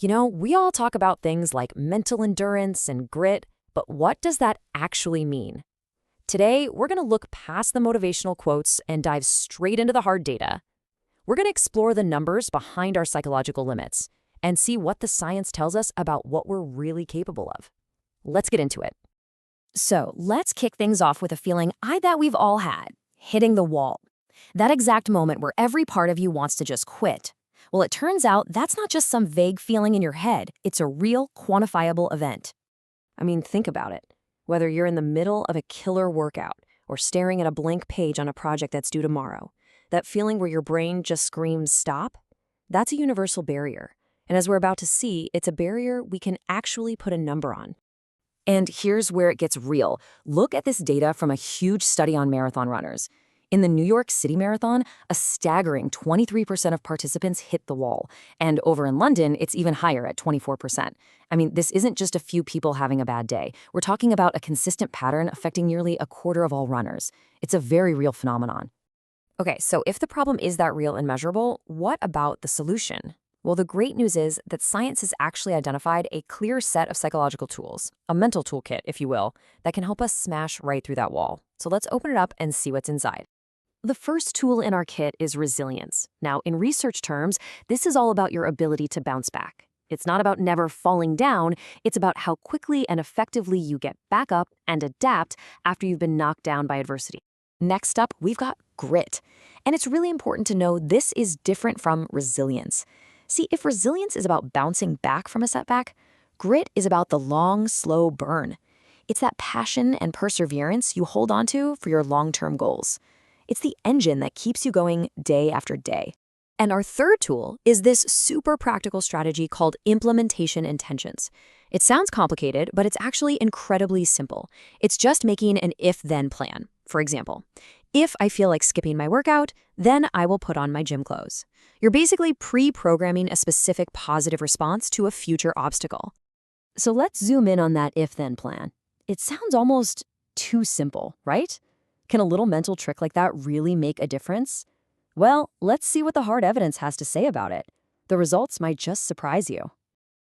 We all talk about things like mental endurance and grit, but what does that actually mean? Today, we're going to look past the motivational quotes and dive straight into the hard data. We're going to explore the numbers behind our psychological limits and see what the science tells us about what we're really capable of. Let's get into it. So let's kick things off with a feeling I bet we've all had, hitting the wall. That exact moment where every part of you wants to just quit. Well, it turns out that's not just some vague feeling in your head. It's a real, quantifiable event. Think about it. Whether you're in the middle of a killer workout or staring at a blank page on a project that's due tomorrow, that feeling where your brain just screams, stop, that's a universal barrier. And as we're about to see, it's a barrier we can actually put a number on. And here's where it gets real. Look at this data from a huge study on marathon runners. In the New York City Marathon, a staggering 23% of participants hit the wall. And over in London, it's even higher at 24%. This isn't just a few people having a bad day. We're talking about a consistent pattern affecting nearly a quarter of all runners. It's a very real phenomenon. Okay, so if the problem is that real and measurable, what about the solution? Well, the great news is that science has actually identified a clear set of psychological tools, a mental toolkit, if you will, that can help us smash right through that wall. So let's open it up and see what's inside. The first tool in our kit is resilience. Now, in research terms, this is all about your ability to bounce back. It's not about never falling down, it's about how quickly and effectively you get back up and adapt after you've been knocked down by adversity. Next up, we've got grit. And it's really important to know this is different from resilience. See, if resilience is about bouncing back from a setback, grit is about the long, slow burn. It's that passion and perseverance you hold onto for your long-term goals. It's the engine that keeps you going day after day. And our third tool is this super practical strategy called implementation intentions. It sounds complicated, but it's actually incredibly simple. It's just making an if-then plan. For example, if I feel like skipping my workout, then I will put on my gym clothes. You're basically pre-programming a specific positive response to a future obstacle. So let's zoom in on that if-then plan. It sounds almost too simple, right? Can a little mental trick like that really make a difference? Well, let's see what the hard evidence has to say about it. The results might just surprise you.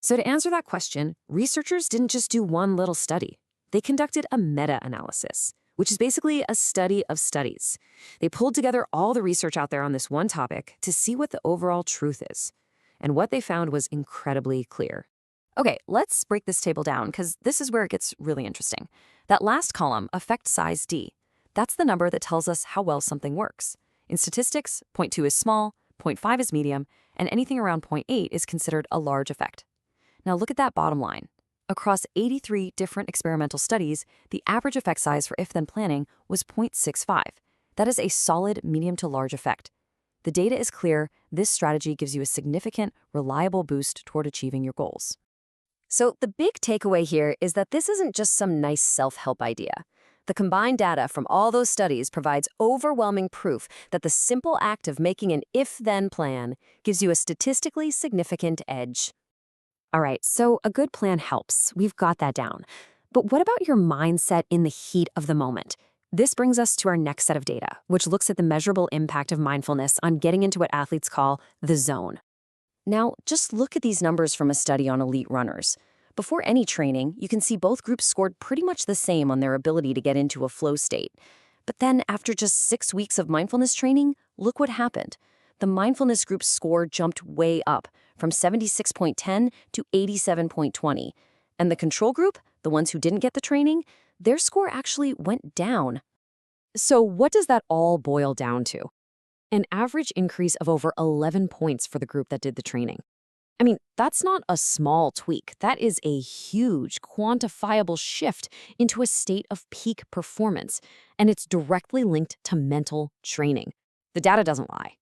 So to answer that question, researchers didn't just do one little study. They conducted a meta-analysis, which is basically a study of studies. They pulled together all the research out there on this one topic to see what the overall truth is. And what they found was incredibly clear. Okay, let's break this table down because this is where it gets really interesting. That last column, effect size D, that's the number that tells us how well something works. In statistics, 0.2 is small, 0.5 is medium, and anything around 0.8 is considered a large effect. Now look at that bottom line. Across 83 different experimental studies, the average effect size for if-then planning was 0.65. That is a solid medium to large effect. The data is clear. This strategy gives you a significant, reliable boost toward achieving your goals. So the big takeaway here is that this isn't just some nice self-help idea. The combined data from all those studies provides overwhelming proof that the simple act of making an if-then plan gives you a statistically significant edge. All right, so a good plan helps. We've got that down. But what about your mindset in the heat of the moment? This brings us to our next set of data, which looks at the measurable impact of mindfulness on getting into what athletes call the zone. Now, just look at these numbers from a study on elite runners. Before any training, you can see both groups scored pretty much the same on their ability to get into a flow state. But then after just 6 weeks of mindfulness training, look what happened. The mindfulness group's score jumped way up from 76.10 to 87.20. And the control group, the ones who didn't get the training, their score actually went down. So what does that all boil down to? An average increase of over 11 points for the group that did the training. That's not a small tweak. That is a huge, quantifiable shift into a state of peak performance, and it's directly linked to mental training. The data doesn't lie.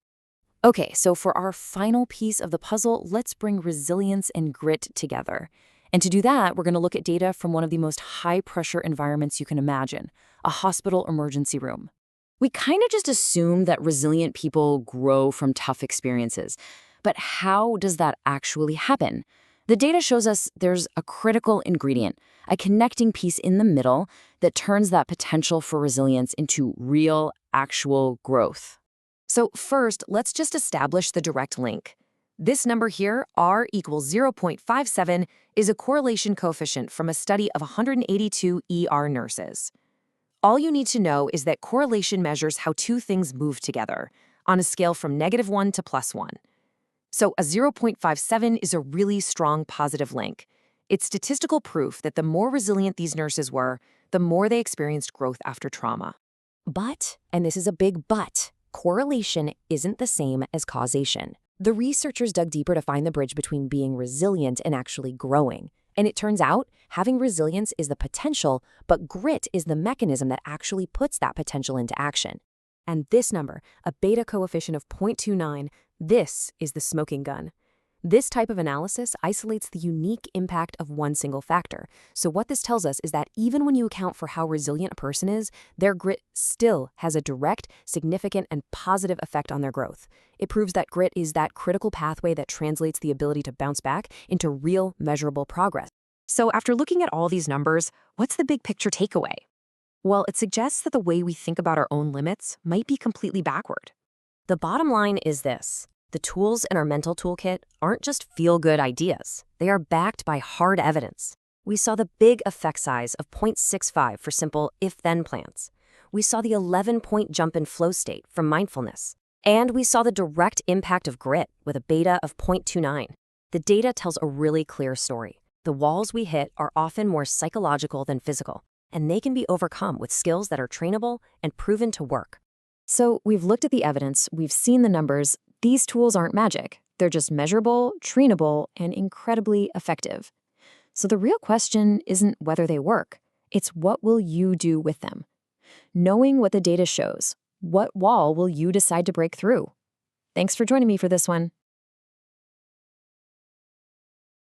Okay, so for our final piece of the puzzle, let's bring resilience and grit together. And to do that, we're going to look at data from one of the most high-pressure environments you can imagine, a hospital emergency room. We kind of just assume that resilient people grow from tough experiences. But how does that actually happen? The data shows us there's a critical ingredient, a connecting piece in the middle that turns that potential for resilience into real, actual growth. So first, let's just establish the direct link. This number here, R equals 0.57, is a correlation coefficient from a study of 182 ER nurses. All you need to know is that correlation measures how two things move together on a scale from -1 to +1. So a 0.57 is a really strong positive link. It's statistical proof that the more resilient these nurses were, the more they experienced growth after trauma. But, and this is a big but, correlation isn't the same as causation. The researchers dug deeper to find the bridge between being resilient and actually growing. And it turns out, having resilience is the potential, but grit is the mechanism that actually puts that potential into action. And this number, a beta coefficient of 0.29, this is the smoking gun. This type of analysis isolates the unique impact of one single factor. So what this tells us is that even when you account for how resilient a person is, their grit still has a direct, significant, and positive effect on their growth. It proves that grit is that critical pathway that translates the ability to bounce back into real, measurable progress. So after looking at all these numbers, what's the big picture takeaway? Well, it suggests that the way we think about our own limits might be completely backward. The bottom line is this. The tools in our mental toolkit aren't just feel-good ideas. They are backed by hard evidence. We saw the big effect size of 0.65 for simple if-then plans. We saw the 11-point jump in flow state from mindfulness. And we saw the direct impact of grit with a beta of 0.29. The data tells a really clear story. The walls we hit are often more psychological than physical, and they can be overcome with skills that are trainable and proven to work. So we've looked at the evidence, we've seen the numbers. These tools aren't magic. They're just measurable, trainable, and incredibly effective. So the real question isn't whether they work. It's what will you do with them? Knowing what the data shows, what wall will you decide to break through? Thanks for joining me for this one.